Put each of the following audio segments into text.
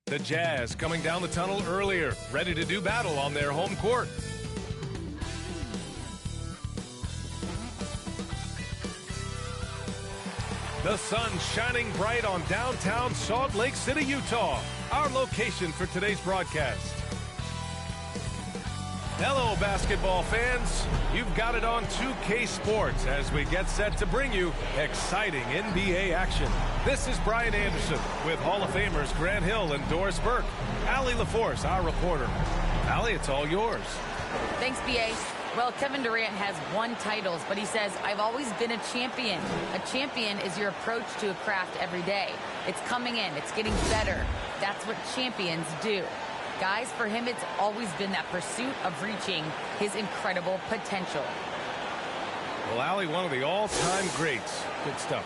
The Jazz coming down the tunnel earlier, ready to do battle on their home court. The sun shining bright on downtown Salt Lake City, Utah, our location for today's broadcast. Hello, basketball fans. You've got it on 2K Sports as we get set to bring you exciting NBA action. This is Brian Anderson with Hall of Famers Grant Hill and Doris Burke. Allie LaForce, our reporter. Allie, it's all yours. Thanks, B.A. Well, Kevin Durant has won titles, but he says, I've always been a champion. A champion is your approach to a craft every day. It's coming in. It's getting better. That's what champions do. Guys, for him, it's always been that pursuit of reaching his incredible potential. Well, Allie, one of the all-time greats. Good stuff.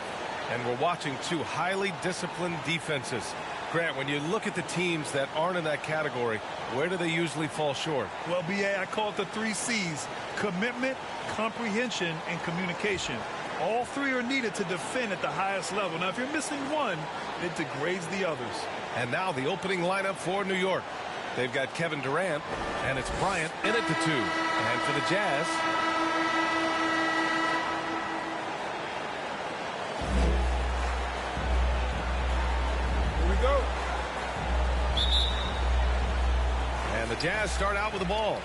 And we're watching two highly disciplined defenses. Grant, when you look at the teams that aren't in that category, where do they usually fall short? Well, B.A., I call it the 3 C's: commitment, comprehension, and communication. All three are needed to defend at the highest level. Now, if you're missing one, it degrades the others. And now the opening lineup for New York. They've got Kevin Durant, and it's Bryant in at the 2. And for the Jazz, here we go. And the Jazz start out with the ball.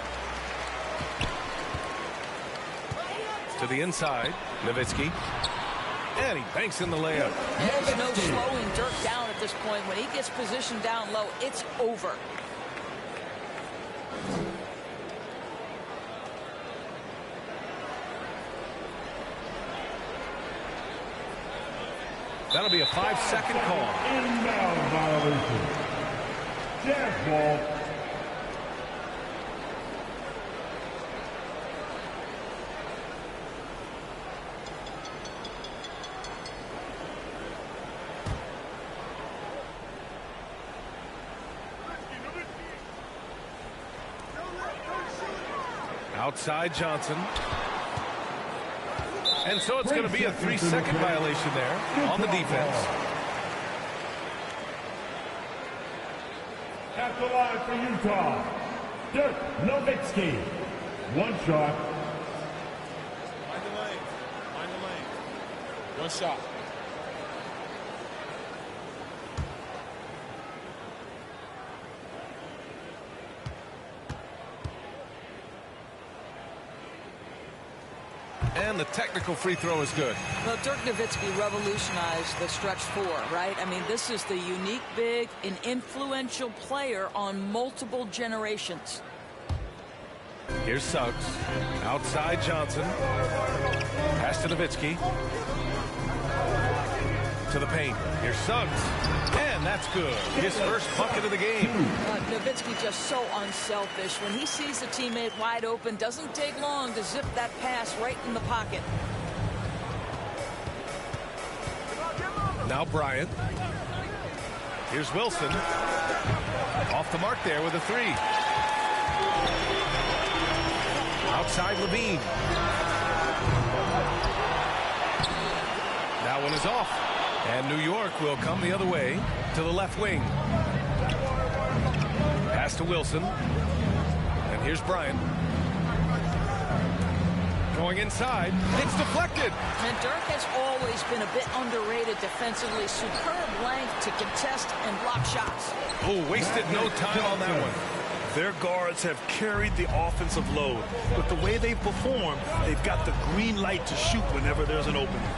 To the inside, Nowitzki. And he banks in the layup. There's no slowing Dirk down at this point. When he gets positioned down low, it's over. That'll be a 5-second call. Inbound violation. Jazz ball. Outside Johnson. And so it's going to be a 3-second violation there on the defense. At the line for Utah, Dirk Nowitzki. One shot. Find the lane. Find the lane. One shot. And the technical free throw is good. Well, Dirk Nowitzki revolutionized the stretch 4, right? I mean, this is the unique big and influential player on multiple generations. Here's Suggs. Outside Johnson. Pass to Nowitzki. To the paint. Here's Suggs. And that's good. His first bucket of the game. Nowitzki just so unselfish. When he sees a teammate wide open, doesn't take long to zip that pass right in the pocket. Now Bryant. Here's Wilson. Off the mark there with a 3. Outside Levine. That one is off. And New York will come the other way to the left wing. Pass to Wilson. And here's Bryant. Going inside. It's deflected. And Dirk has always been a bit underrated defensively. Superb length to contest and block shots. Oh, wasted no time on that one. Their guards have carried the offensive load. But the way they've performed, they've got the green light to shoot whenever there's an opening.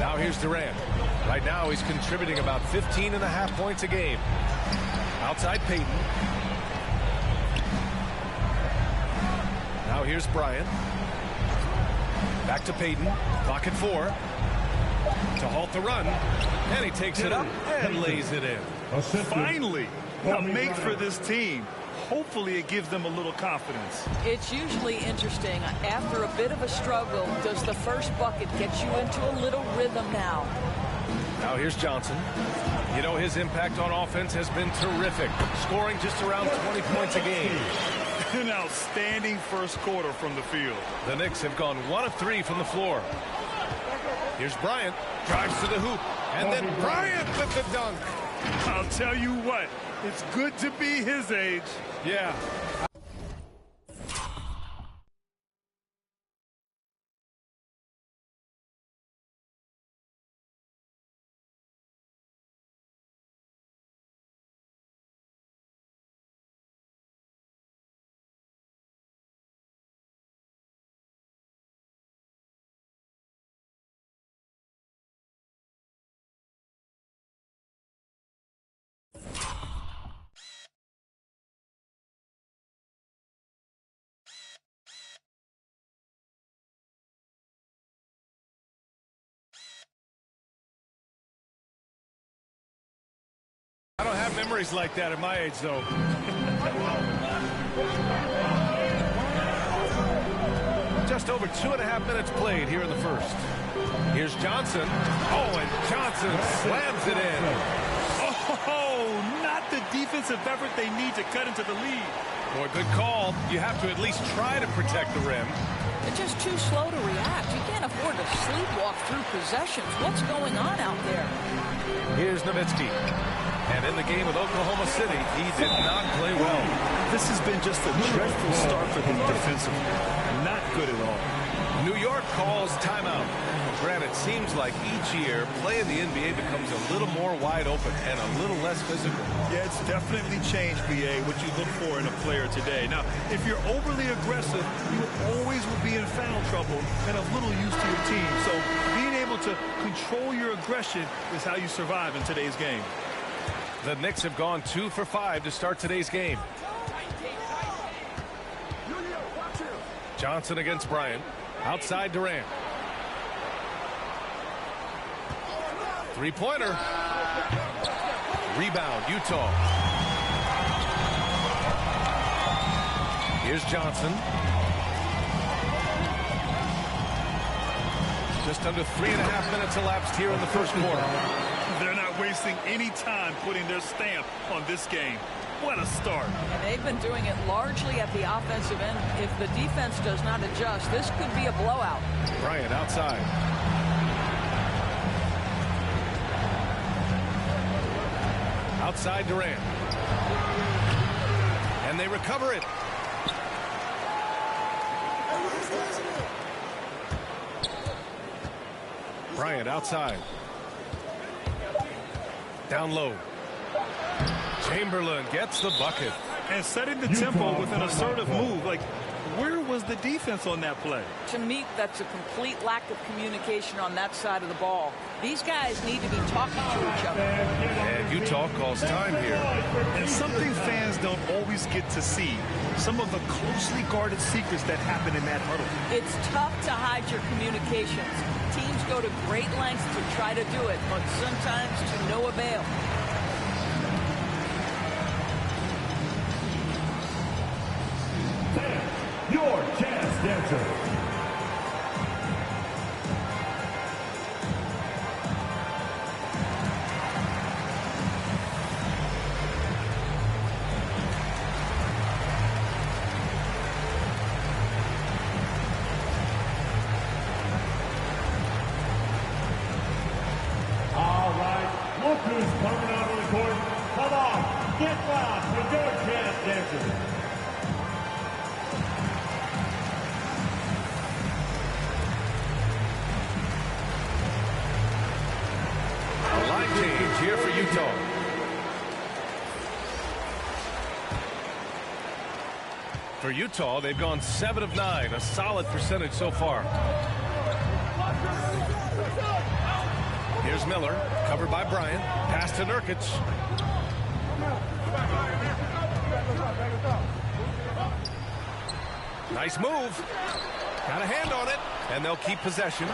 Now here's Durant. Right now he's contributing about 15.5 points a game. Outside Payton. Now here's Bryant. Back to Payton. Clock at 4. To halt the run. And he takes it up and lays it in. Finally, a make for this team. Hopefully it gives them a little confidence. It's usually interesting. After a bit of a struggle, does the first bucket get you into a little rhythm now? Now here's Johnson. You know, his impact on offense has been terrific, scoring just around 20 points a game. An outstanding first quarter from the field. The Knicks have gone 1 of 3 from the floor. Here's Bryant. Drives to the hoop. And then Bryant with the dunk. I'll tell you what, it's good to be his age. Yeah. I don't have memories like that at my age, though. Just over 2.5 minutes played here in the first. Here's Johnson. Oh, and Johnson slams it in. Oh, not the defensive effort they need to cut into the lead. Boy, good call. You have to at least try to protect the rim. They're just too slow to react. You can't afford to sleepwalk through possessions. What's going on out there? Here's Nowitzki. And in the game with Oklahoma City, he did not play well. This has been just a dreadful start for them defensively. Not good at all. New York calls timeout. Granted, it seems like each year, play in the NBA becomes a little more wide open and a little less physical. Yeah, it's definitely changed, BA, what you look for in a player today. Now, if you're overly aggressive, you always will be in foul trouble and a little used to your team. So being able to control your aggression is how you survive in today's game. The Knicks have gone 2 for 5 to start today's game. Johnson against Bryant. Outside Durant. Three-pointer. Rebound, Utah. Here's Johnson. Just under 3.5 minutes elapsed here in the first quarter. They're not wasting any time putting their stamp on this game. What a start. And they've been doing it largely at the offensive end. If the defense does not adjust, this could be a blowout. Bryant outside. Outside Durant. And they recover it. Bryant outside. Down low. Chamberlain gets the bucket. And setting the tempo with an assertive move. Like, where was the defense on that play? To me, that's a complete lack of communication on that side of the ball. These guys need to be talking to each other. And Utah calls time here. And something fans don't always get to see. Some of the closely guarded secrets that happen in that huddle. It's tough to hide your communications. Teams go to great lengths to try to do it, but sometimes to no avail. Your chance dancer. All right, look who's coming out of the court. Come on, get loud for your chance dancer. Line change here for Utah. For Utah, they've gone 7 of 9, a solid percentage so far. Here's Miller, covered by Bryant. Pass to Nurkic. Nice move. Got a hand on it, and they'll keep possession.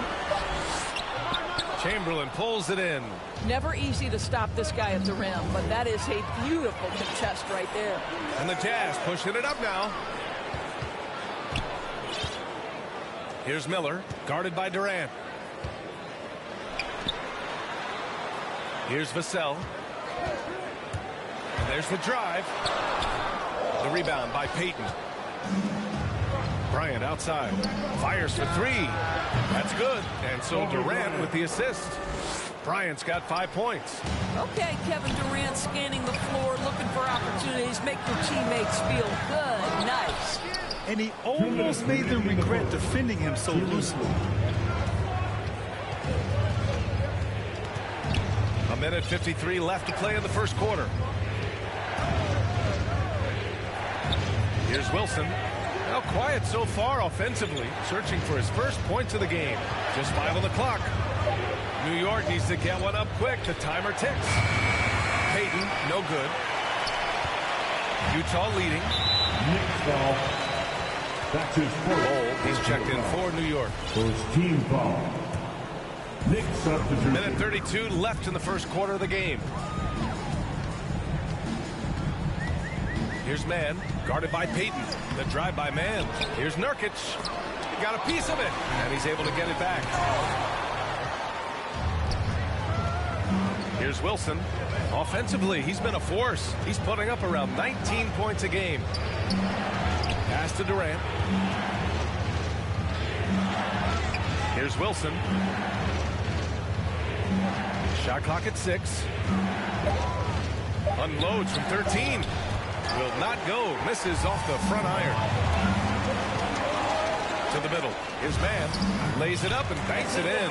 Chamberlain pulls it in. Never easy to stop this guy at the rim, but that is a beautiful contest right there. And the Jazz pushing it up now. Here's Miller, guarded by Durant. Here's Vassell. And there's the drive. The rebound by Payton. Bryant outside. Fires for 3. That's good. And so Durant with the assist. Bryant's got 5 points. Okay, Kevin Durant scanning the floor, looking for opportunities. Make your teammates feel good. Nice. And he almost made them regret defending him so loosely. A minute 53 left to play in the first quarter. Here's Wilson. Now quiet so far offensively, searching for his first points of the game. Just 5 on the clock. New York needs to get one up quick. The timer ticks. Payton, no good. Utah leading. Nick foul. That's his first. He's checked in for New York. First team foul. Nick substitution. Minute 32 left in the first quarter of the game. Here's Mann, guarded by Payton. The drive by Mann. Here's Nurkic. He got a piece of it, and he's able to get it back. Here's Wilson. Offensively, he's been a force. He's putting up around 19 points a game. Pass to Durant. Here's Wilson. Shot clock at 6. Unloads from 13. Will not go. Misses off the front iron. To the middle. His man lays it up and banks it in.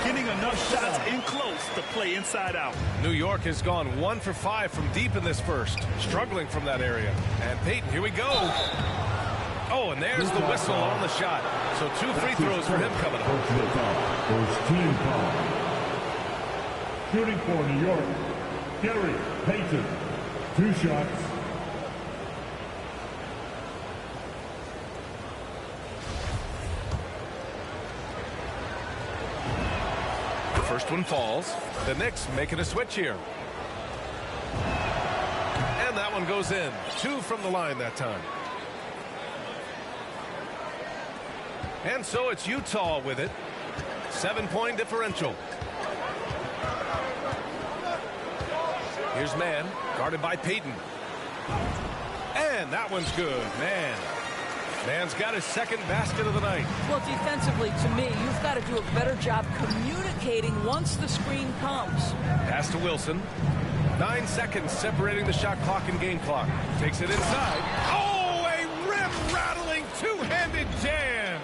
Getting enough shots in close to play inside out. New York has gone 1 for 5 from deep in this first. Struggling from that area. And Payton, here we go. Oh, and there's the whistle on the shot. So 2 free throws for him coming up. First team foul. Shooting for New York, Gary Payton. 2 shots. First one falls. The Knicks making a switch here. And that one goes in. 2 from the line that time. And so it's Utah with it. 7-point differential. Here's Mann, guarded by Payton. And that one's good. Mann's got his second basket of the night. Well, defensively, to me, you've got to do a better job communicating once the screen comes. Pass to Wilson. 9 seconds separating the shot clock and game clock. Takes it inside. Oh, a rim-rattling two-handed jam.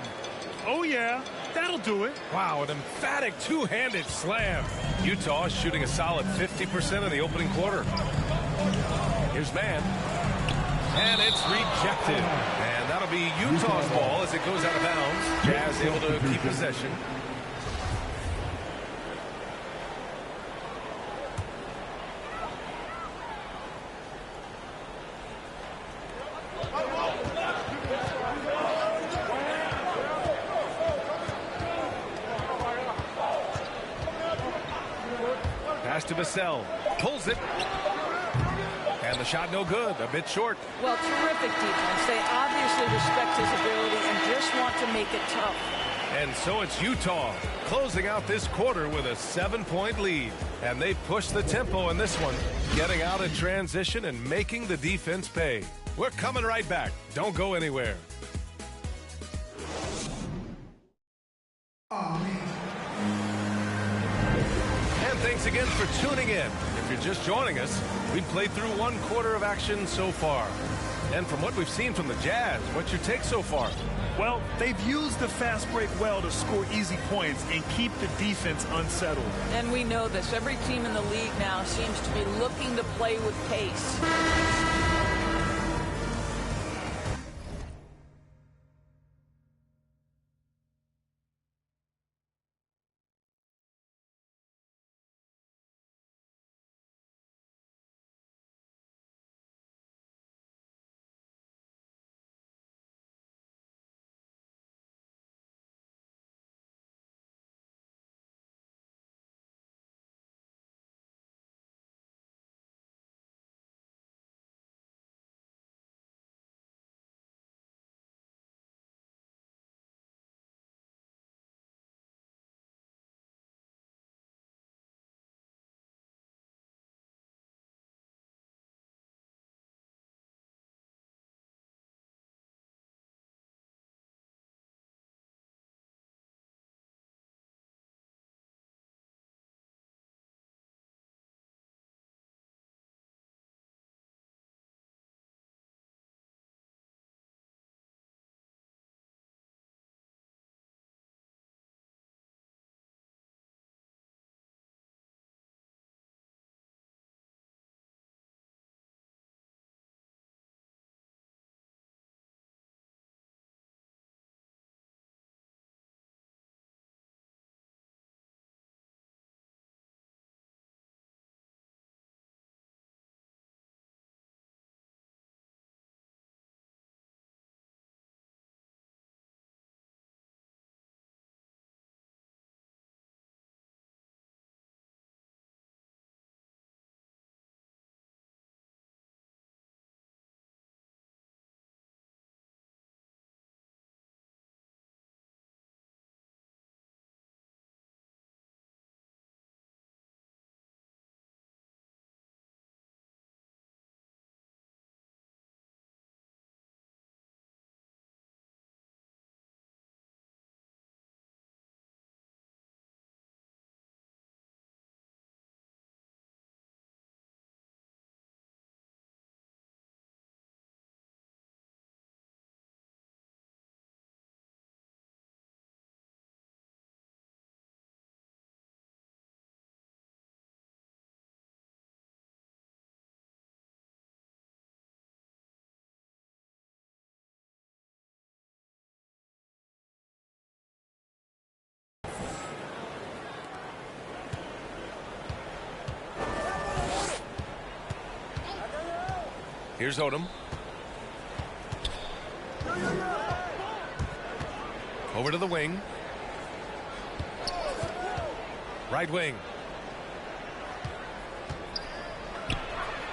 Oh, yeah. That'll do it. Wow, an emphatic two-handed slam. Utah is shooting a solid 50% in the opening quarter. Here's Mann. And it's rejected. And that'll be Utah's ball as it goes out of bounds. Jazz able to keep possession. Pass to Vassell. Pulls it. And the shot no good. A bit short. Well, terrific defense. They obviously respect his ability and just want to make it tough. And so it's Utah closing out this quarter with a 7-point lead. And they push the tempo in this one, getting out in transition and making the defense pay. We're coming right back. Don't go anywhere. And thanks again for tuning in. If you're just joining us, we've played through 1 quarter of action so far. And from what we've seen from the Jazz, what's your take so far? Well, they've used the fast break well to score easy points and keep the defense unsettled. And we know this. Every team in the league now seems to be looking to play with pace. Here's Odom. Over to the wing. Right wing.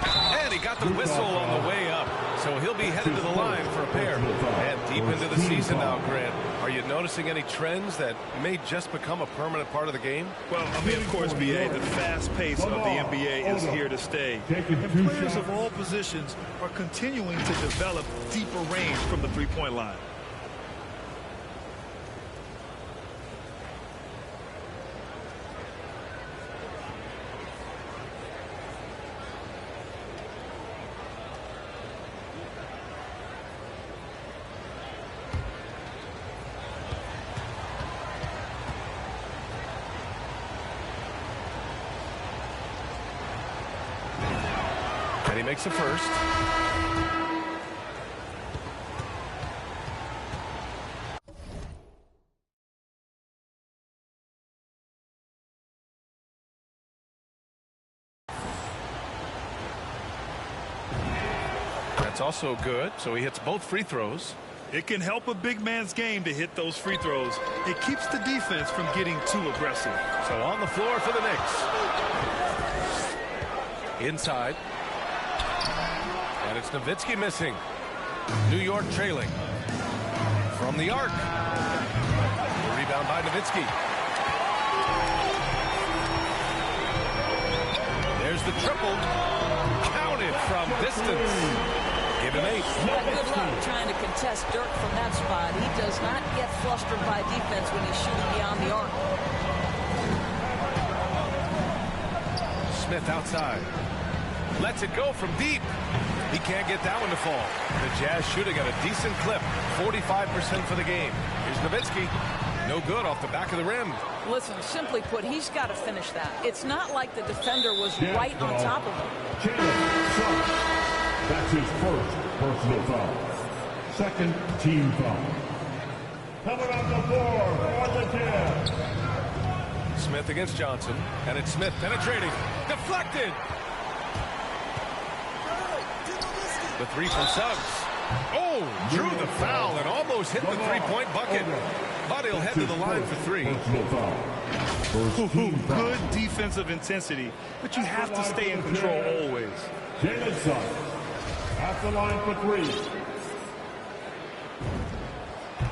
And he got the whistle on the way up. So he'll be headed to the line for a pair. And deep into the season now, Grant. Are you noticing any trends that may just become a permanent part of the game? Well, I mean, of course, BA, the fast pace of the NBA is here to stay. And players of all positions are continuing to develop deeper range from the three-point line. And he makes the first. That's also good. So he hits both free throws. It can help a big man's game to hit those free throws. It keeps the defense from getting too aggressive. So on the floor for the Knicks. Inside. And it's Nowitzki missing. New York trailing. From the arc. Rebound by Nowitzki. There's the triple. Counted from distance. Give him 8. Good luck trying to contest Dirk from that spot. He does not get flustered by defense when he's shooting beyond the arc. Smith outside. Lets it go from deep. He can't get that one to fall. The Jazz shooting at a decent clip. 45% for the game. Here's Nowitzki. No good off the back of the rim. Listen, simply put, he's got to finish that. It's not like the defender was right on top of him. That's his first personal foul. Second team foul. Coming on the board for the Jazz. Smith against Johnson. And it's Smith penetrating. Deflected. The three from Suggs. Oh, drew the foul and almost hit the three-point bucket. But he'll head to the line for 3. Good defensive intensity, but you have to stay in control always. Jalen Suggs at the line for 3.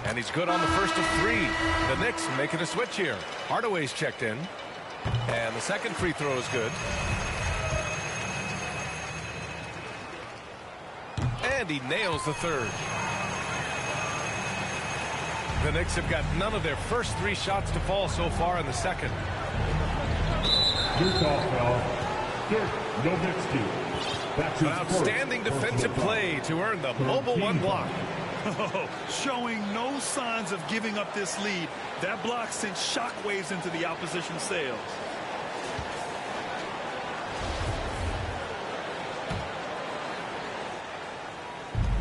And he's good on the first of 3. The Knicks making a switch here. Hardaway's checked in. And the second free throw is good. And he nails the third. The Knicks have got none of their first 3 shots to fall so far in the second. New call foul. Dirk Nowitzki. That's his outstanding defensive play to earn the mobile 1 block. Showing no signs of giving up this lead. That block sent shockwaves into the opposition sails.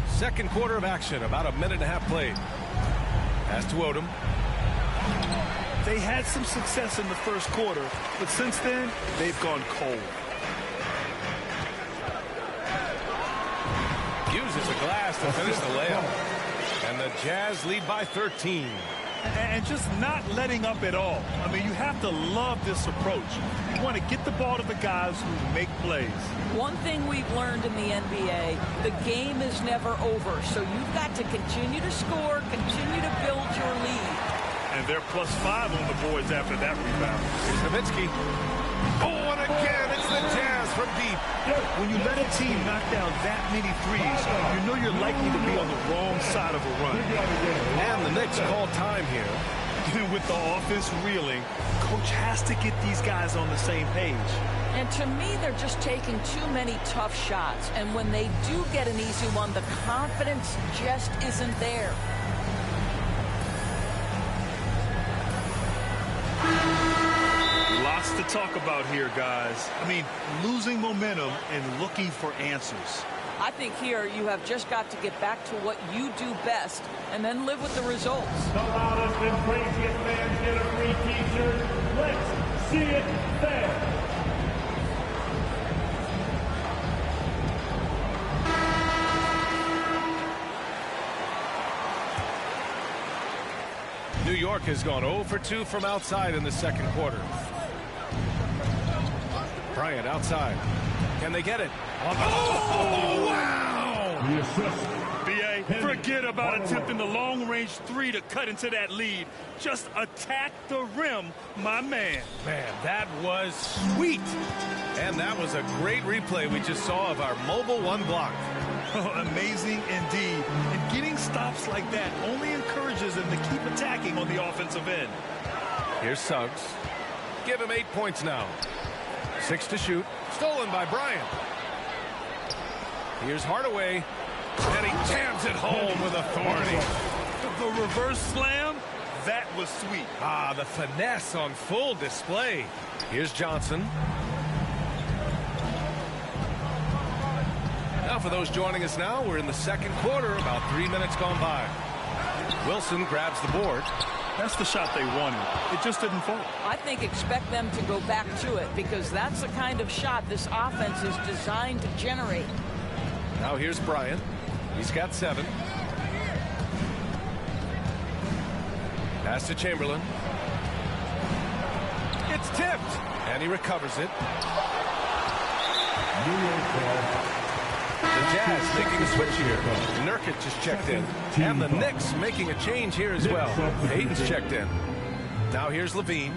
Second quarter of action, about a minute and a half played. Pass to Odom. They had some success in the first quarter, but since then, they've gone cold. Uses the glass to finish the layup. And the Jazz lead by 13. And just not letting up at all. I mean, you have to love this approach. You want to get the ball to the guys who make plays. One thing we've learned in the NBA, the game is never over. So you've got to continue to score, continue to build your lead. And they're +5 on the boards after that rebound. Here's Nowitzki. Oh, and again, it's the Jazz from deep. When you let a team knock down that many threes, you know you're likely to be on the wrong side of a run. And the Knicks call time here. With the offense reeling, coach has to get these guys on the same page. And to me, they're just taking too many tough shots. And when they do get an easy one, the confidence just isn't there. Lots to talk about here, guys. I mean, losing momentum and looking for answers. I think here you have just got to get back to what you do best and then live with the results. The loudest and craziest fans get a free t-shirt. Let's see it there. New York has gone 0 for 2 from outside in the second quarter. Bryant outside. Can they get it? Oh, wow! The assist. B.A., forget about attempting the long-range three to cut into that lead. Just attack the rim, my man. Man, that was sweet. And that was a great replay we just saw of our mobile one block. Oh, amazing indeed. And getting stops like that only encourages them to keep attacking on the offensive end. Here's Suggs. Give him 8 points now. 6 to shoot. Stolen by Bryant. Here's Hardaway. And he jams it home with authority. The reverse slam, that was sweet. Ah, the finesse on full display. Here's Johnson. Now for those joining us now, we're in the second quarter, about 3 minutes gone by. Wilson grabs the board. That's the shot they wanted. It just didn't fall. I think expect them to go back to it because that's the kind of shot this offense is designed to generate. Now here's Bryant. He's got 7. Pass to Chamberlain. It's tipped. And he recovers it. The Jazz making a switch here. Nurkic just checked in. And the Knicks making a change here as well. Hayden's checked in. Now here's Levine.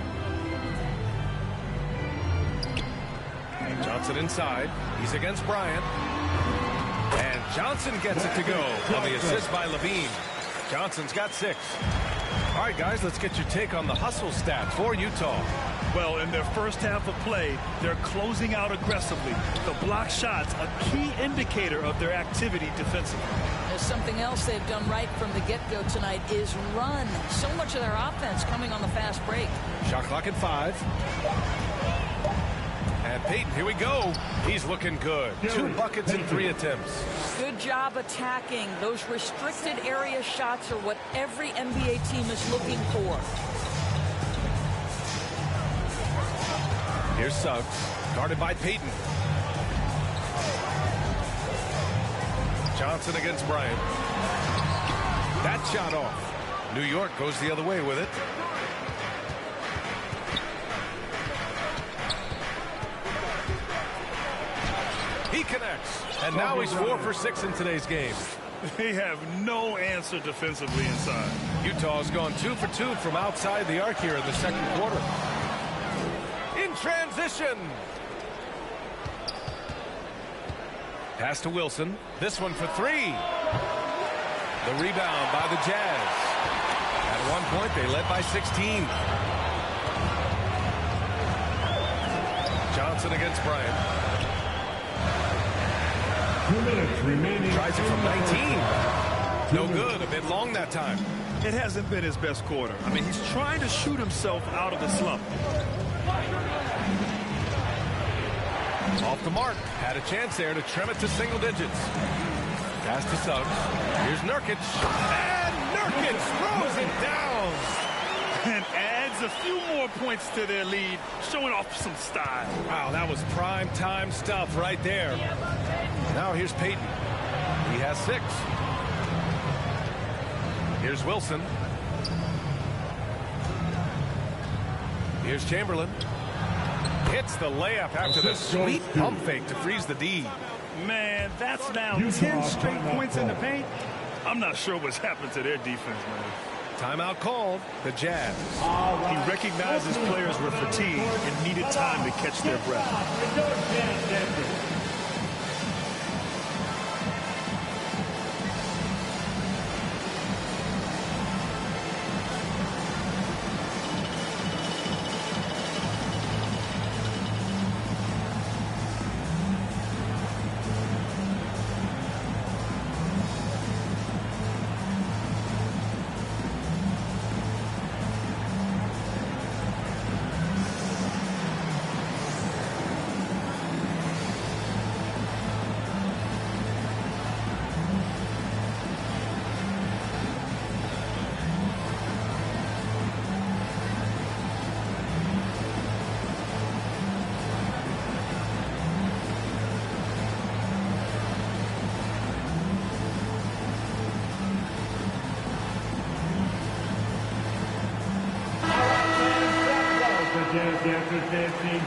Johnson inside. He's against Bryant. And Johnson gets it to go on the assist by Levine. Johnson's got 6. All right, guys, let's get your take on the hustle stats for Utah. Well, in their first half of play, they're closing out aggressively. The block shots, a key indicator of their activity defensively. There's something else they've done right from the get-go tonight is run. So much of their offense coming on the fast break. Shot clock at 5. And Peyton, here we go. He's looking good. 2 buckets in 3 attempts. Good job attacking. Those restricted area shots are what every NBA team is looking for. Here's Suggs, guarded by Peyton. Johnson against Bryant. That shot off. New York goes the other way with it. He connects, and now he's 4 for 6 in today's game. They have no answer defensively inside. Utah's gone 2 for 2 from outside the arc here in the second quarter. In transition. Pass to Wilson. This one for 3. The rebound by the Jazz. At one point, they led by 16. Johnson against Bryant. 2 minutes remaining. Tries it from 19. No good. A bit long that time. It hasn't been his best quarter. I mean, he's trying to shoot himself out of the slump. Off the mark. Had a chance there to trim it to single digits. Pass to Suggs. Here's Nurkic. And Nurkic throws it down. And adds a few more points to their lead, showing off some style. Wow, that was prime time stuff right there. Now here's Peyton. He has 6. Here's Wilson. Here's Chamberlain. Hits the layup after the sweet pump fake to freeze the D. Man, that's now 10 straight points in the paint. I'm not sure what's happened to their defense, man. Timeout called. The Jazz. He recognized his players were fatigued and needed time to catch their breath. dancers dancing.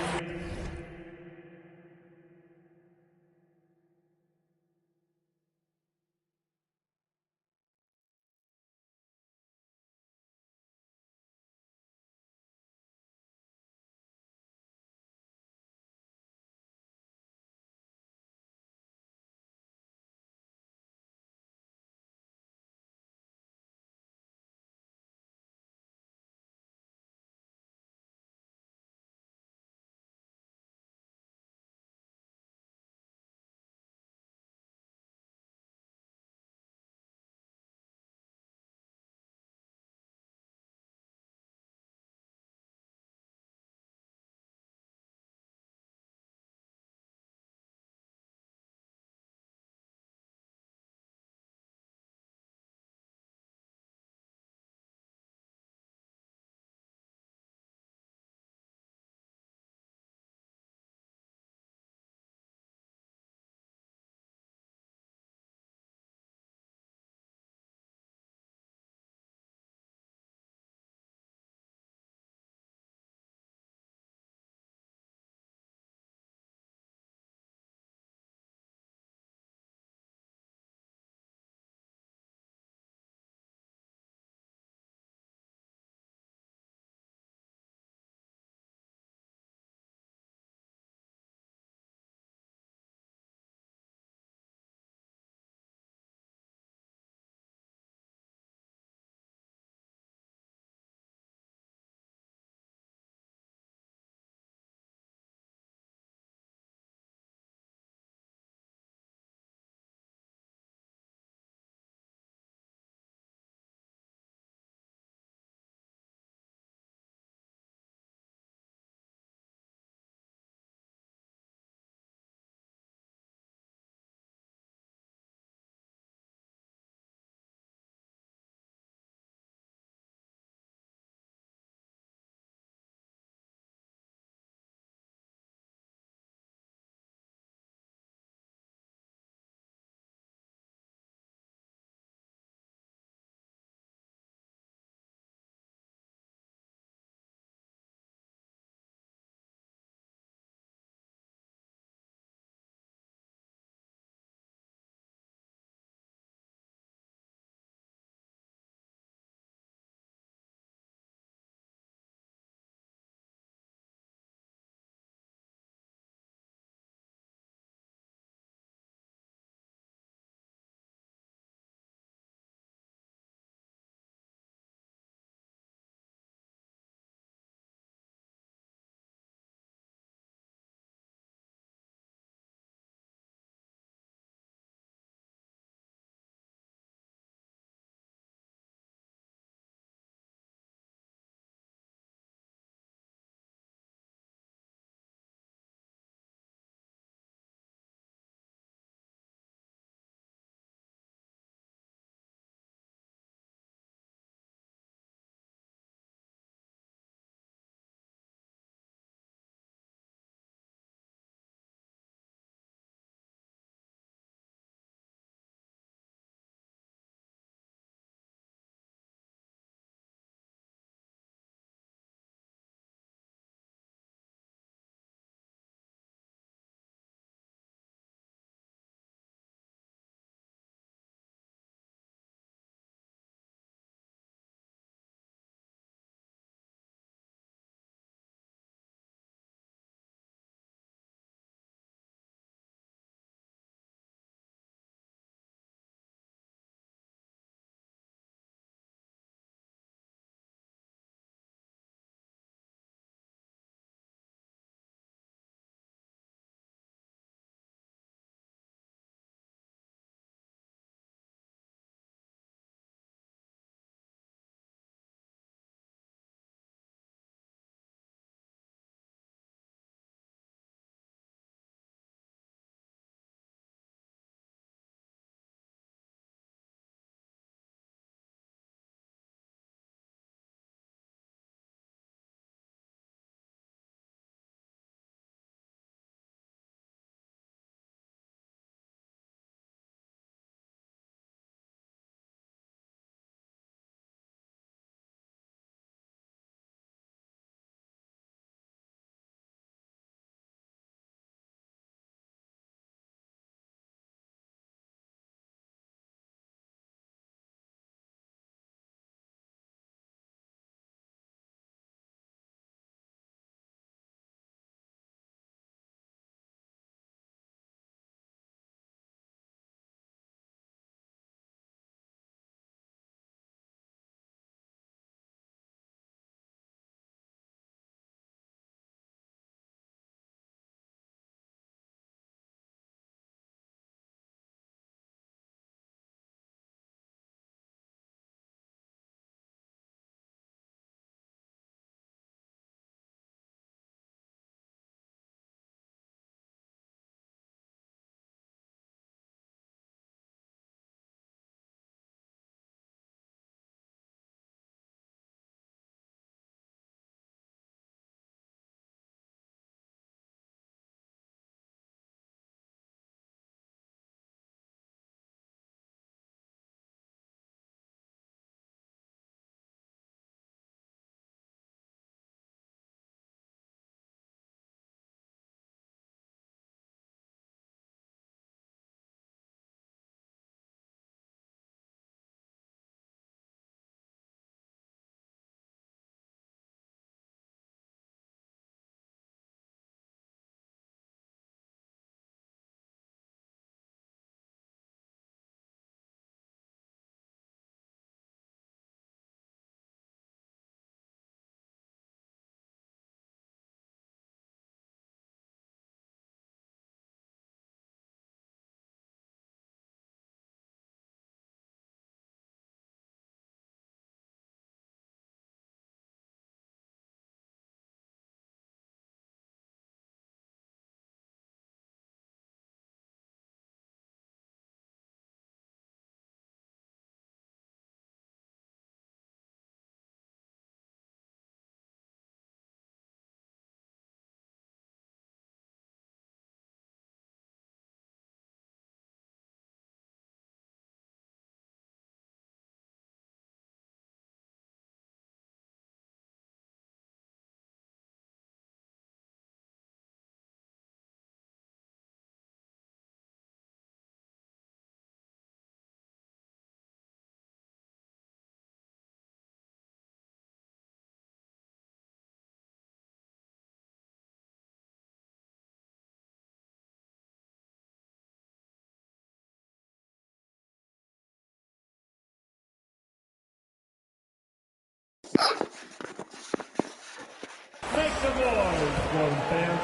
Florida fans.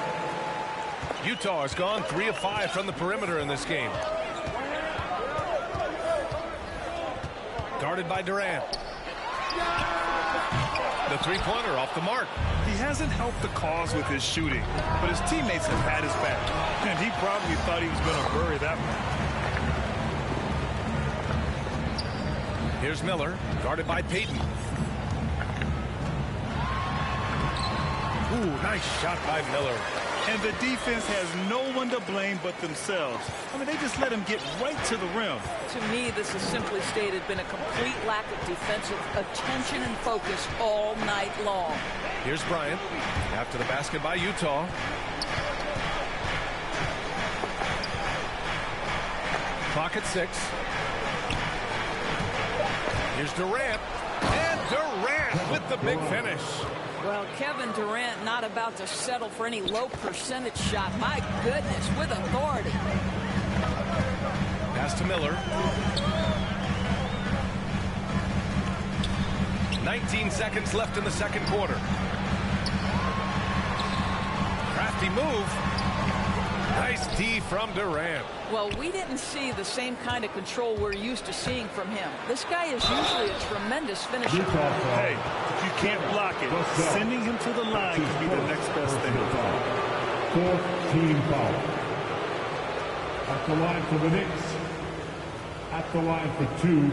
Utah has gone 3 of 5 from the perimeter in this game. Guarded by Durant. The three-pointer off the mark. He hasn't helped the cause with his shooting, but his teammates have had his back, and he probably thought he was going to bury that one. Here's Miller, guarded by Payton. Ooh, nice shot by Miller. And the defense has no one to blame but themselves. I mean, they just let him get right to the rim. To me, this has simply stated been a complete lack of defensive attention and focus all night long. Here's Bryant after the basket by Utah. Clock at 6. Here's Durant. And Durant with the big finish. Well, Kevin Durant not about to settle for any low percentage shot. My goodness, with authority. Pass to Miller. 19 seconds left in the second quarter. Crafty move. Nice D from Durant. Well, we didn't see the same kind of control we're used to seeing from him. This guy is usually a tremendous finisher. Hey, if you can't block it, sending him to the line could be the next best thing. 14 foul. At the line for the Knicks. At the line for 2.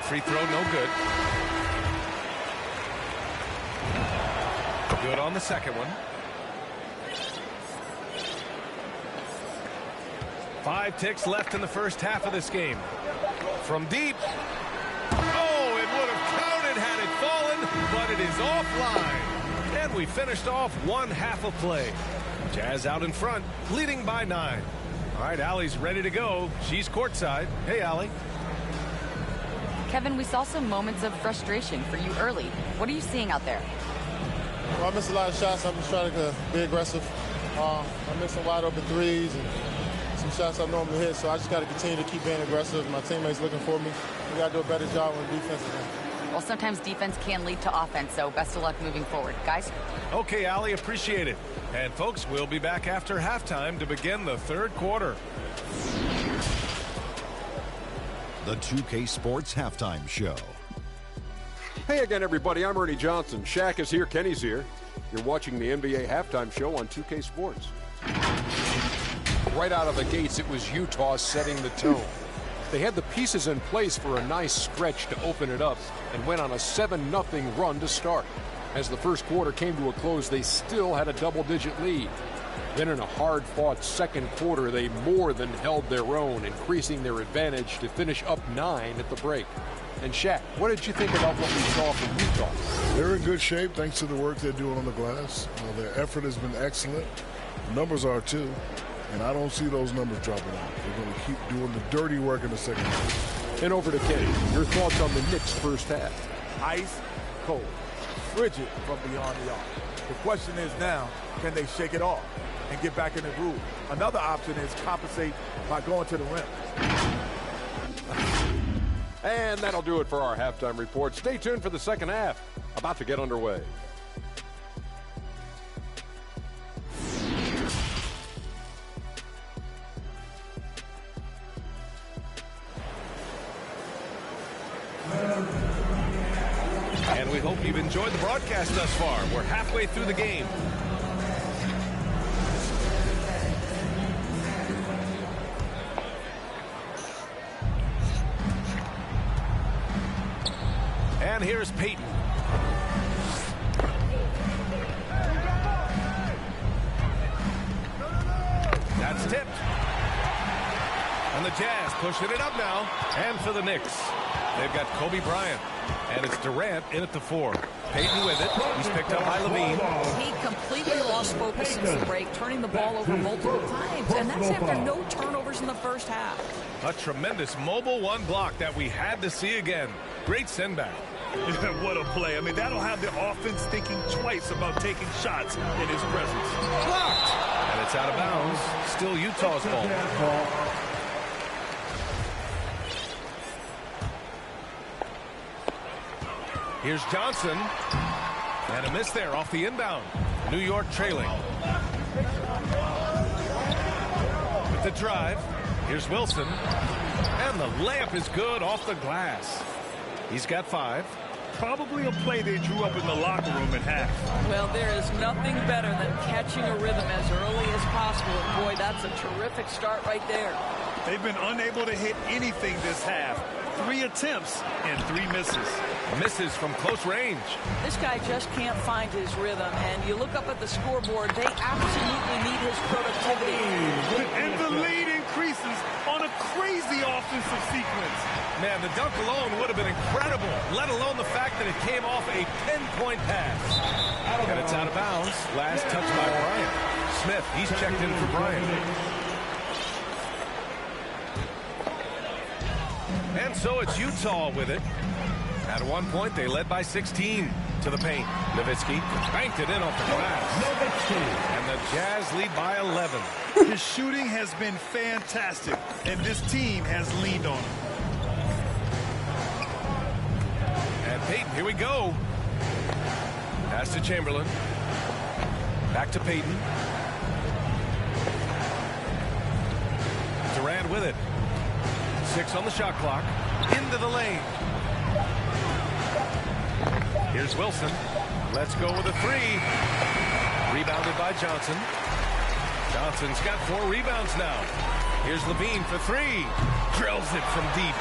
Free throw, no good. Good on the second one. 5 ticks left in the first half of this game. From deep. Oh, it would have counted had it fallen, but it is offline. And we finished off one half of play. Jazz out in front, leading by 9. All right, Allie's ready to go. She's courtside. Hey, Allie. Kevin, we saw some moments of frustration for you early. What are you seeing out there? Well, I missed a lot of shots. I'm just trying to be aggressive. I missed some wide open threes and some shots I normally hit, so I just got to continue to keep being aggressive. My teammates looking for me. We got to do a better job on defense again. Well, sometimes defense can lead to offense, so best of luck moving forward. Guys? Okay, Allie, appreciate it. And, folks, we'll be back after halftime to begin the third quarter. The 2K Sports Halftime Show. Hey again, everybody. I'm Ernie Johnson. Shaq is here. Kenny's here. You're watching the NBA Halftime Show on 2K Sports. Right out of the gates, it was Utah setting the tone. They had the pieces in place for a nice stretch to open it up and went on a 7-0 run to start. As the first quarter came to a close, they still had a double-digit lead. Then in a hard-fought second quarter, they more than held their own, increasing their advantage to finish up 9 at the break. And Shaq, what did you think about what we saw from Utah? They're in good shape thanks to the work they're doing on the glass. Their effort has been excellent. The numbers are too. And I don't see those numbers dropping out. They're going to keep doing the dirty work in the second half. And over to Kenny. Your thoughts on the Knicks' first half? Ice cold. Frigid from beyond the arc. The question is now, can they shake it off and get back in the groove? Another option is compensate by going to the rim. And that'll do it for our halftime report. Stay tuned for the second half. About to get underway. And we hope you've enjoyed the broadcast thus far. We're halfway through the game. And here's Payton. That's tipped. And the Jazz pushing it up now. And for the Knicks, they've got Kobe Bryant. And it's Durant in at the 4. Payton with it. He's picked up by Levine. He completely lost focus since the break, turning the ball over multiple times. And that's after no turnovers in the first half. A tremendous mobile one block that we had to see again. Great send back. What a play. I mean, that'll have the offense thinking twice about taking shots in his presence. Blocked. And it's out of bounds. Still Utah's ball. Here's Johnson. And a miss there off the inbound. New York trailing. With the drive. Here's Wilson. And the layup is good off the glass. He's got 5. Probably a play they drew up in the locker room at half. Well, there is nothing better than catching a rhythm as early as possible. And boy, that's a terrific start right there. They've been unable to hit anything this half. 3 attempts and 3 misses. Misses from close range. This guy just can't find his rhythm. And you look up at the scoreboard, they absolutely need his productivity. And the lead increases on a crazy offensive sequence. Man, the dunk alone would have been incredible, let alone the fact that it came off a 10-point pass. And it's out of bounds. Last touch by Bryant. Smith, he's checked in for Bryant. And so it's Utah with it. At one point, they led by 16 to the paint. Nowitzki banked it in off the glass. And the Jazz lead by 11. His shooting has been fantastic, and this team has leaned on him. And Payton, here we go. Pass to Chamberlain. Back to Payton. Durant with it. 6 on the shot clock. Into the lane. Here's Wilson. Let's go with a 3. Rebounded by Johnson. Johnson's got 4 rebounds now. Here's Levine for 3. Drills it from deep.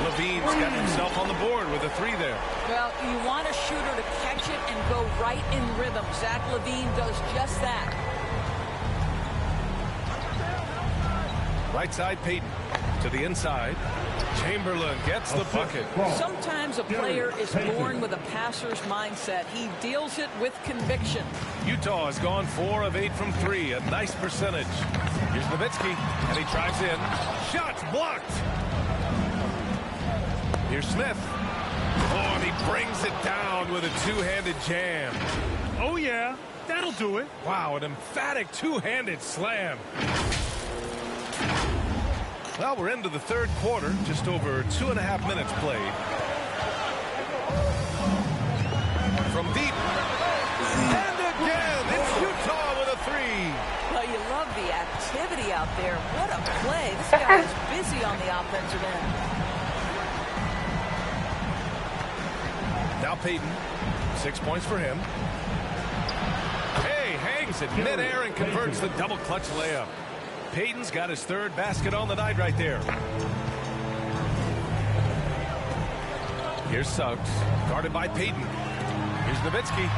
Levine's got himself on the board with a 3 there. Well, you want a shooter to catch it and go right in rhythm. Zach LaVine does just that. Right side, Payton. To the inside. Chamberlain gets the bucket. Sometimes a player is born with a passer's mindset. He deals it with conviction. Utah has gone 4 of 8 from 3. A nice percentage. Here's Nowitzki, and he drives in. Shots blocked. Here's Smith. Oh, and he brings it down with a 2-handed jam. Oh, yeah. That'll do it. Wow, an emphatic 2-handed slam. Well, we're into the third quarter. Just over 2.5 minutes played. From deep. And again, it's Utah with a 3. Well, you love the activity out there. What a play. This guy is busy on the offensive end. Now Payton. 6 points for him. Hey, hangs it midair and converts the double clutch layup. Payton's got his 3rd basket on the night right there. Here's Suggs, guarded by Payton. Here's Nowitzki.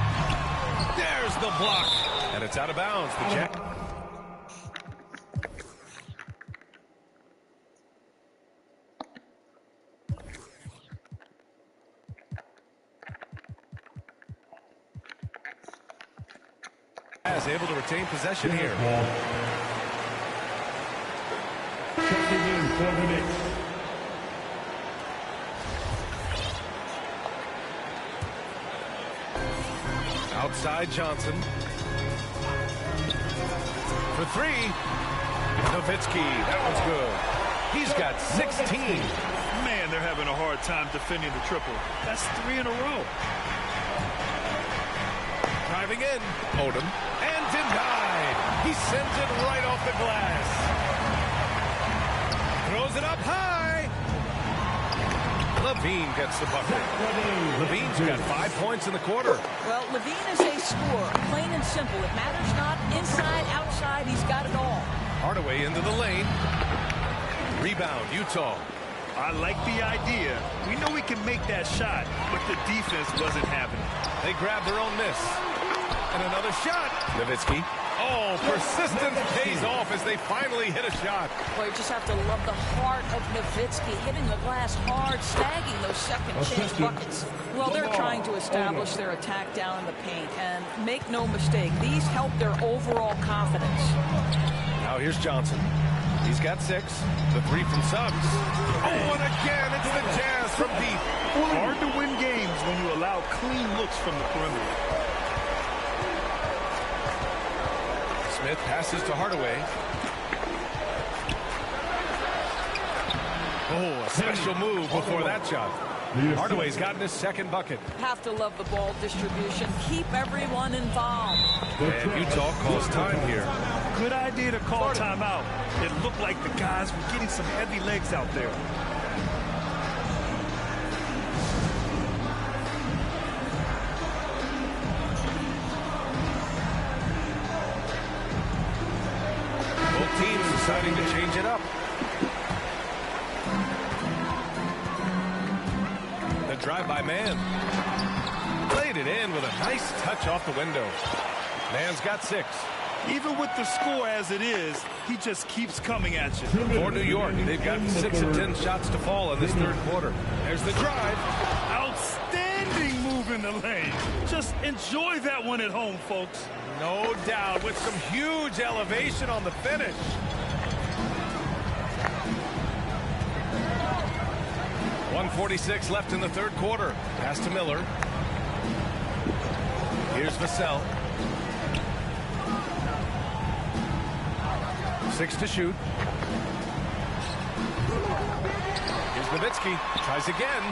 There's the block. And it's out of bounds. The Jazz. Is able to retain possession here. Outside Johnson. For 3. Nowitzki. That one's good. He's got 16. Man, they're having a hard time defending the triple. That's 3 in a row. Driving in. Odom. And denied. He sends it right off the glass. Throws it up high. Levine gets the bucket. Levine's got 5 points in the quarter. Well, Levine is a scorer, plain and simple. It matters not inside, outside, he's got it all. Hardaway into the lane. Rebound, Utah. I like the idea. We know we can make that shot, but the defense wasn't having it. They grabbed their own miss. And another shot. Nowitzki. Oh, persistence pays off as they finally hit a shot. Well, you just have to love the heart of Nowitzki, hitting the glass hard, snagging those second-chance buckets. Well, they're trying to establish their attack down in the paint, and make no mistake, these help their overall confidence. Now here's Johnson. He's got 6. The 3 from Suggs. Oh, and again, it's the Jazz from deep. Hard to win games when you allow clean looks from the perimeter. Smith passes to Hardaway. Oh, a special move before that shot. Hardaway's gotten his second bucket. Have to love the ball distribution. Keep everyone involved. And Utah calls time here. Good idea to call timeout. It looked like the guys were getting some heavy legs out there. Both teams deciding to change it up. The drive by Man. Played it in with a nice touch off the window. Man's got 6. Even with the score as it is, he just keeps coming at you. For New York, they've gotten 6 of 10 shots to fall in this third quarter. There's the drive. Outstanding move in the lane. Just enjoy that one at home, folks. No doubt, with some huge elevation on the finish. .146 left in the third quarter. Pass to Miller. Here's Vassell. 6 to shoot. Here's Nowitzki. Tries again.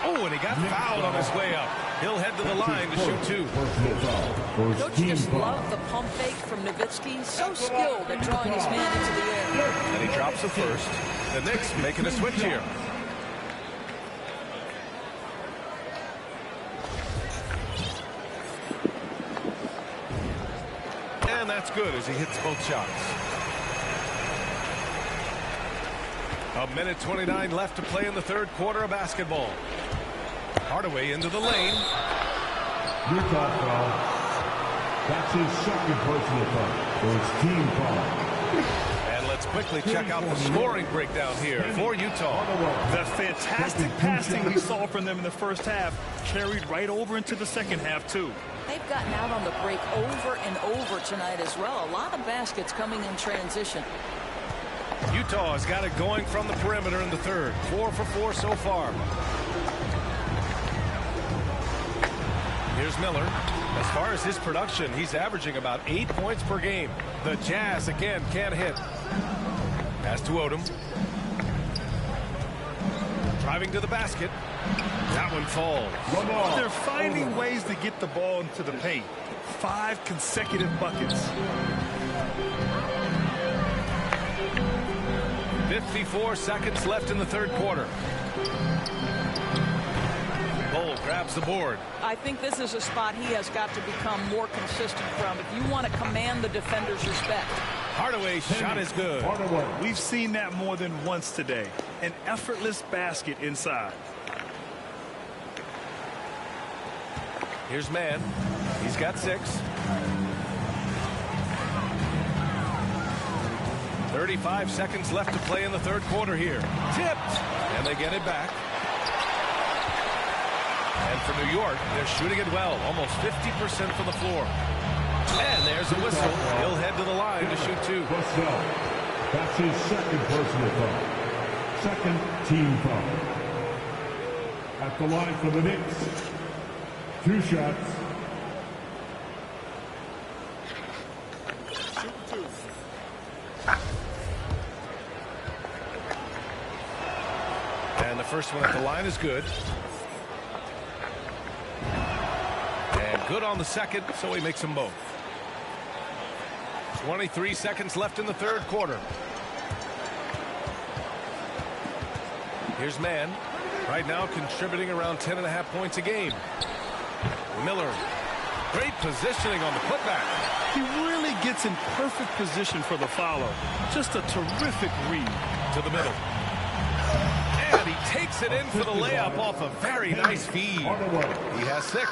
Oh, and he got fouled on his way up. He'll head to the line to shoot 2. Don't you just love the pump fake from Nowitzki? So skilled at drawing his man into the air. And he drops the first. The Knicks making a switch here. And that's good as he hits both shots. 1:29 left to play in the third quarter of basketball. Hardaway into the lane. Utah foul. That's his second personal foul. First team foul. And let's quickly check out the scoring breakdown here for Utah. The fantastic passing we saw from them in the first half carried right over into the second half, too. They've gotten out on the break over and over tonight as well. A lot of baskets coming in transition. Utah has got it going from the perimeter in the third. 4 for 4 so far. Here's Miller. As far as his production, he's averaging about 8 points per game. The Jazz, again, can't hit. Pass to Odom. Driving to the basket. That one falls. They're finding ways to get the ball into the paint. 5 consecutive buckets. 54 seconds left in the third quarter. Bull grabs the board. I think this is a spot he has got to become more consistent from if you want to command the defender's respect. Hardaway's shot is good. We've seen that more than once today. An effortless basket inside. Here's Mann. He's got 6. 35 seconds left to play in the third quarter here. Tipped. And they get it back. And for New York, they're shooting it well. Almost 50% from the floor. And there's a whistle. He'll head to the line to shoot 2. That's his second personal foul. Second team foul. At the line for the Knicks. 2 shots. And the first one at the line is good. And good on the second, so he makes them both. 23 seconds left in the third quarter. Here's Mann. Right now contributing around 10.5 points a game. Miller. Great positioning on the putback. He really gets in perfect position for the follow. Just a terrific read. To the middle. And he takes it in for the layup off a very nice feed. He has 6.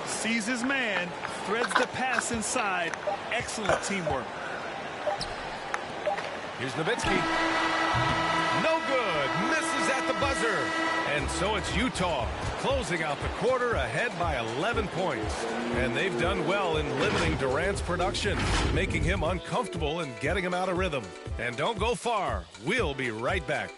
Sees his man, threads the pass inside. Excellent teamwork. Here's Nowitzki. No good. Misses at the buzzer. And so it's Utah closing out the quarter ahead by 11 points. And they've done well in limiting Durant's production, making him uncomfortable and getting him out of rhythm. And don't go far. We'll be right back.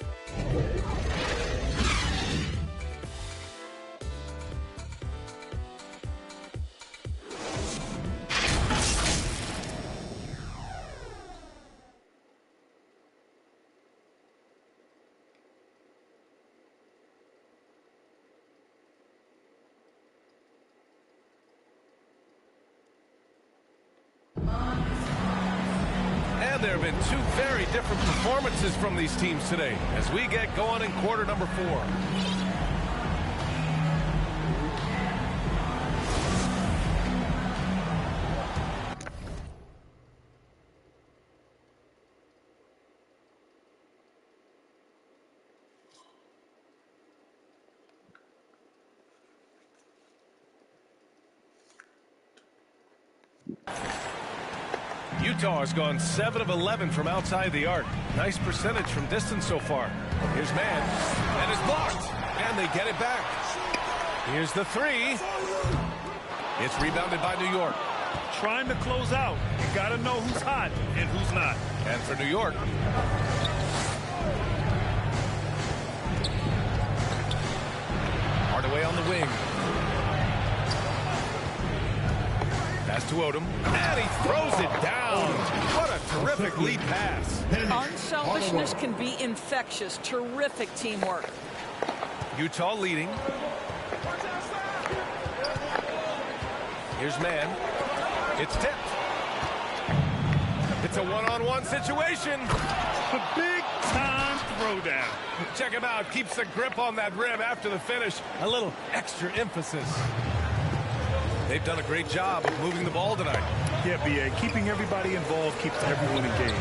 And there have been two very different performances from these teams today as we get going in quarter number 4. Utah has gone 7 of 11 from outside the arc. Nice percentage from distance so far. Here's Mann, and it's blocked, and they get it back. Here's the 3. It's rebounded by New York. Trying to close out. You got to know who's hot and who's not. And for New York, Hardaway on the wing. Pass to Odom, and he throws it down. What a terrific lead pass. Unselfishness can be infectious. Terrific teamwork. Utah leading. Here's Mann. It's tipped. It's a one-on-one situation. A big-time throwdown. Check him out. Keeps the grip on that rim after the finish. A little extra emphasis. They've done a great job of moving the ball tonight. Yeah, B.A. Keeping everybody involved keeps everyone engaged.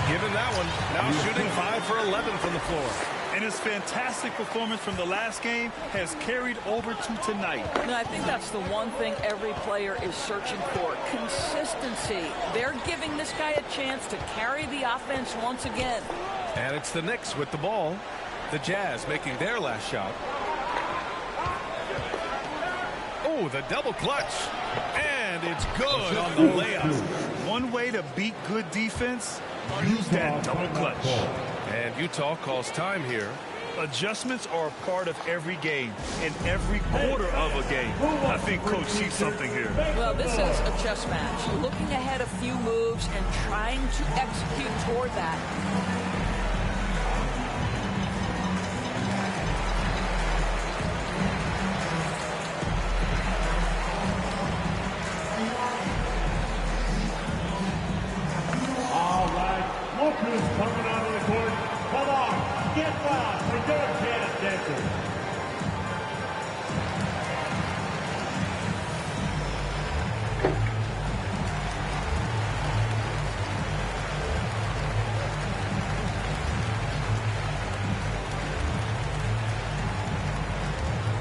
Given that one. Now shooting 5 for 11 from the floor. And his fantastic performance from the last game has carried over to tonight. And I think that's the one thing every player is searching for. Consistency. They're giving this guy a chance to carry the offense once again. And it's the Knicks with the ball. The Jazz making their last shot. Oh, the double clutch. And it's good on the layup. One way to beat good defense, use that double clutch. And Utah calls time here. Adjustments are a part of every game, and every quarter of a game. I think Coach sees something here. Well, this is a chess match. Looking ahead a few moves and trying to execute toward that. Look who's coming onto the court. Come on, get loud for Dirk Suggs.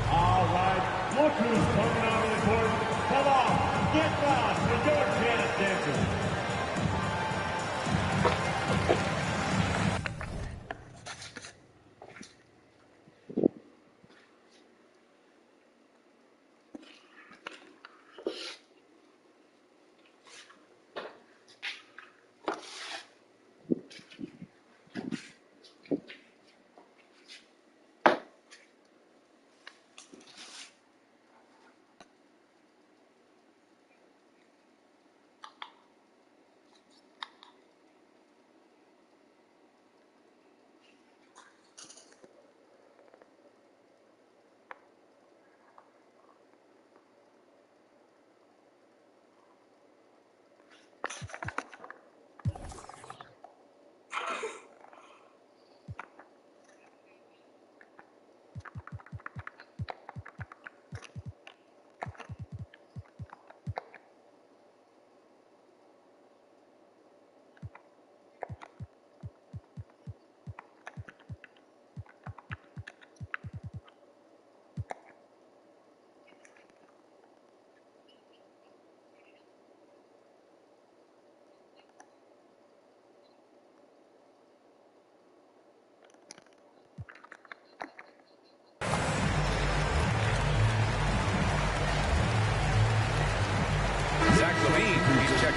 All right, look who's coming onto the court. Come on, get loud for Dirk Suggs.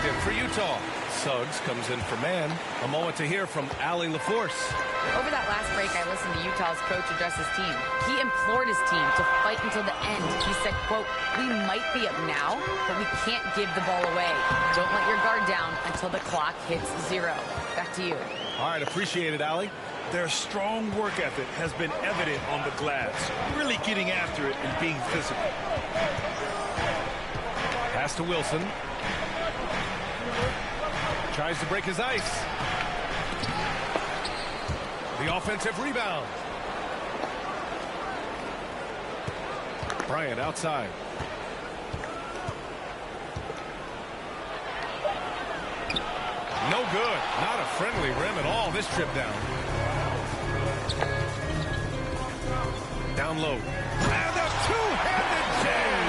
checked in for Utah. Suggs comes in for man. A moment to hear from Allie LaForce. Over that last break, I listened to Utah's coach address his team. He implored his team to fight until the end. He said, quote, "We might be up now, but we can't give the ball away. Don't let your guard down until the clock hits 0. Back to you. All right, appreciate it, Allie. Their strong work ethic has been evident on the glass, really getting after it and being physical. Pass to Wilson. Tries to break his ice. The offensive rebound. Bryant outside. No good. Not a friendly rim at all this trip down. Down low. And a two-handed jam.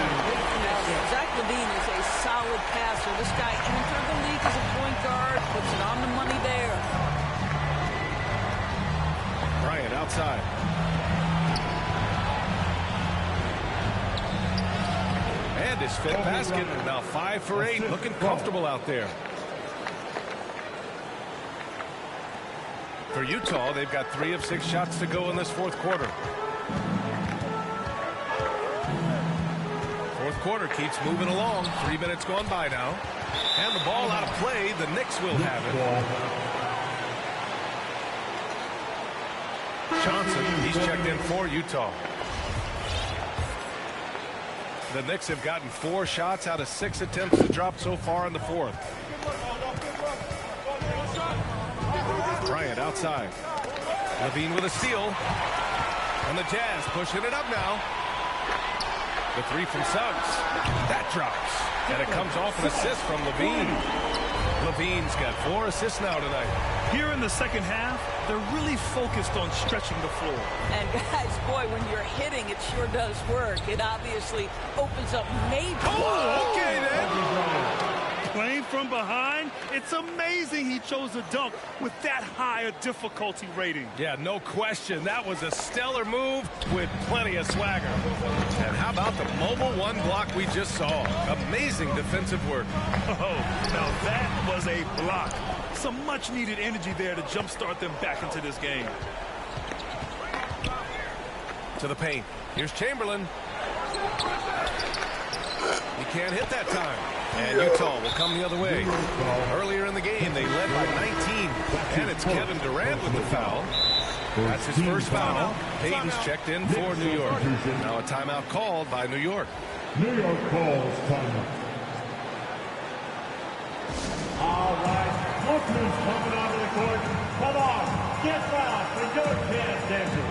Zach LaVine is a solid passer. This guy entered the league as a point guard, puts it on the money there. Bryant outside. And his fifth basket. Now 5 for 8. Looking comfortable out there. For Utah, they've got 3 of 6 shots to go in this fourth quarter. Fourth quarter keeps moving along. 3 minutes gone by now. And the ball out of play. The Knicks will have it. Johnson, he's checked in for Utah. The Knicks have gotten 4 shots out of 6 attempts to drop so far in the fourth. Bryant outside. LaVine with a steal. And the Jazz pushing it up now. The 3 from Suggs. That drops. And it comes off an assist from LaVine. LaVine's got 4 assists now tonight. Here in the second half, they're really focused on stretching the floor. And guys, boy, when you're hitting, it sure does work. It obviously opens up major. Oh, okay then. Playing from behind, it's amazing he chose a dunk with that high a difficulty rating. Yeah, no question. That was a stellar move with plenty of swagger. And how about the mobile 1 block we just saw? Amazing defensive work. Oh, now that was a block. Some much-needed energy there to jumpstart them back into this game. To the paint. Here's Chamberlain. He can't hit that time. And Utah will come the other way. Earlier in the game, they led by 19. And it's Kevin Durant with the foul. That's his first foul. Payton's checked in for New York. Now a timeout called by New York. New York calls timeout. All right, look who's coming onto the court. Come on, get fouled for your Jazz dancers.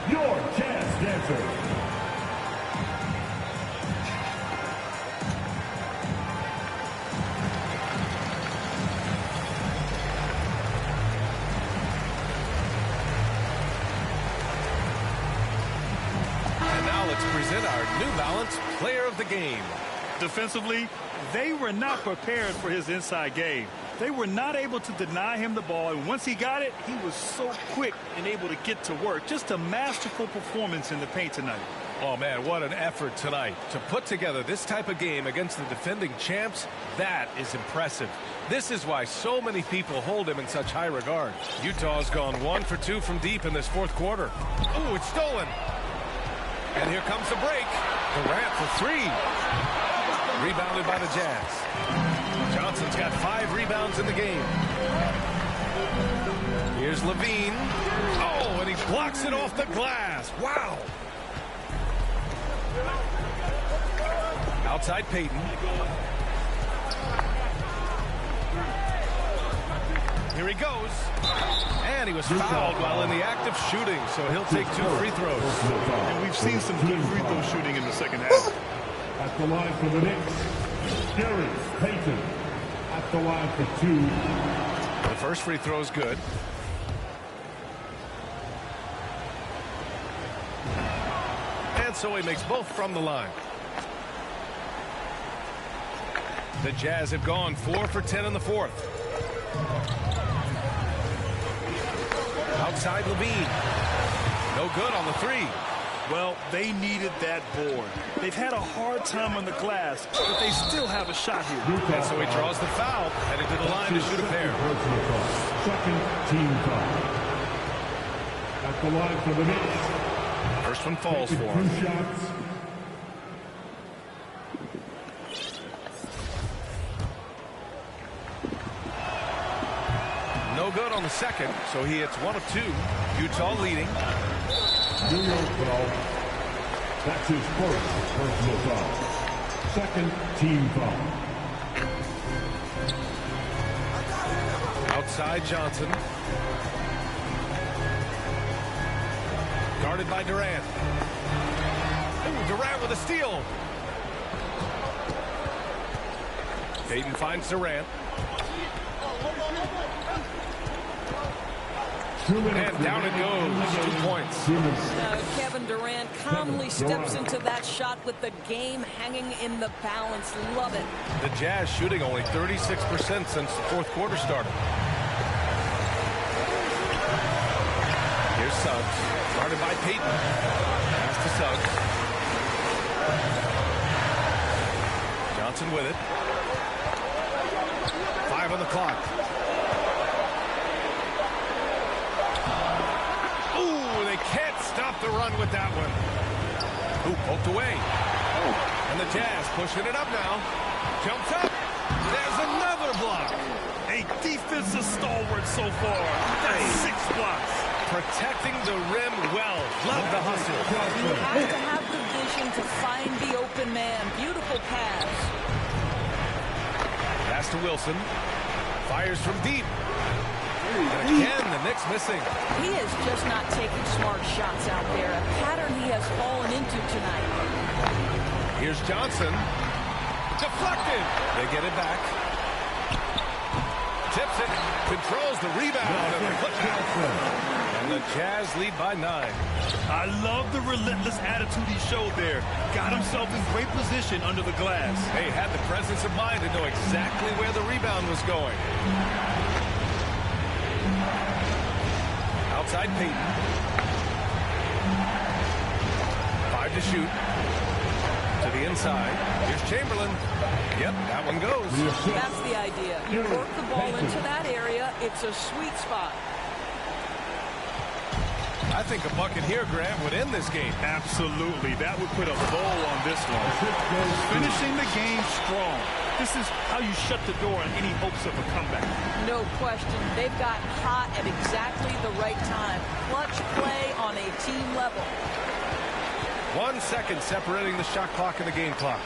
Your Jazz dancers. And now let's present our New Balance Player of the Game. Defensively, they were not prepared for his inside game. They were not able to deny him the ball, and once he got it, he was so quick and able to get to work. Just a masterful performance in the paint tonight. Oh, man, what an effort tonight. To put together this type of game against the defending champs, that is impressive. This is why so many people hold him in such high regard. Utah's gone 1 for 2 from deep in this fourth quarter. Ooh, it's stolen. And here comes the break. Durant for 3. Rebounded by the Jazz. Johnson's got 5 rebounds in the game. Here's LaVine. Oh, and he blocks it off the glass. Wow. Outside Payton. Here he goes. And he was fouled while in the act of shooting, so he'll take 2 free throws. And we've seen some good free throw shooting in the second half. At the line for the Knicks, Gary Payton. At the line for 2. The first free throw is good. And so he makes both from the line. The Jazz have gone 4 for 10 in the fourth. Outside Levine. No good on the three. Well, they needed that board. They've had a hard time on the glass, but they still have a shot here. And so he draws the foul, headed to the line to shoot a pair. Second team foul. At the line for the Knicks. First one falls for him. 2 shots. No good on the second, so he hits 1 of 2. Utah leading. New York foul. That's his first personal foul. Second team foul. Outside Johnson. Guarded by Durant. Ooh, Durant with a steal. Payton finds Durant. And down it goes. 2 points. Kevin Durant calmly steps into that shot with the game hanging in the balance. Love it. The Jazz shooting only 36% since the fourth quarter started. Here's Suggs. Guarded by Payton. Pass to Suggs. Johnson with it. 5 on the clock. Ooh, they can't stop the run with that one. Ooh, poked away. And the Jazz pushing it up now. Jumps up. There's another block. A defensive stalwart so far. That's 6 blocks. Protecting the rim well. Love the hustle. You have to have the vision to find the open man. Beautiful pass. Pass to Wilson. Fires from deep. And again, the Knicks missing. He is just not taking smart shots out there. A pattern he has fallen into tonight. Here's Johnson. Deflected. They get it back. Tips it. Controls the rebound. And the putback. And the Jazz lead by 9. I love the relentless attitude he showed there. Got himself in great position under the glass. He had the presence of mind to know exactly where the rebound was going. Outside Payton. 5 to shoot. To the inside. Here's Chamberlain. Yep, that one goes. That's the idea. You work the ball into that area. It's a sweet spot. I think a bucket here, Grant, would end this game. Absolutely. That would put a bow on this one. Finishing the game strong. This is how you shut the door on any hopes of a comeback. No question. They've got hot at exactly the right time. Clutch play on a team level. 1 second separating the shot clock and the game clock.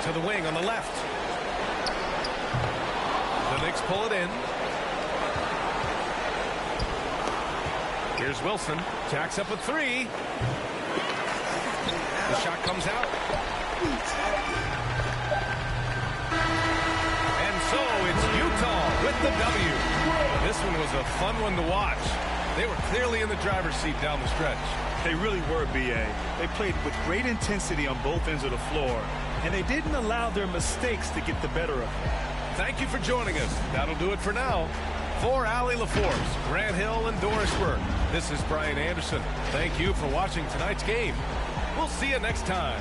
To the wing on the left. The Knicks pull it in. Here's Wilson. Jacks up a 3. The shot comes out. And so it's Utah with the W. This one was a fun one to watch. They were clearly in the driver's seat down the stretch. They really were, B.A. They played with great intensity on both ends of the floor, and they didn't allow their mistakes to get the better of them. Thank you for joining us. That'll do it for now. For Allie LaForce, Grant Hill, and Doris Burke, this is Brian Anderson. Thank you for watching tonight's game. We'll see you next time.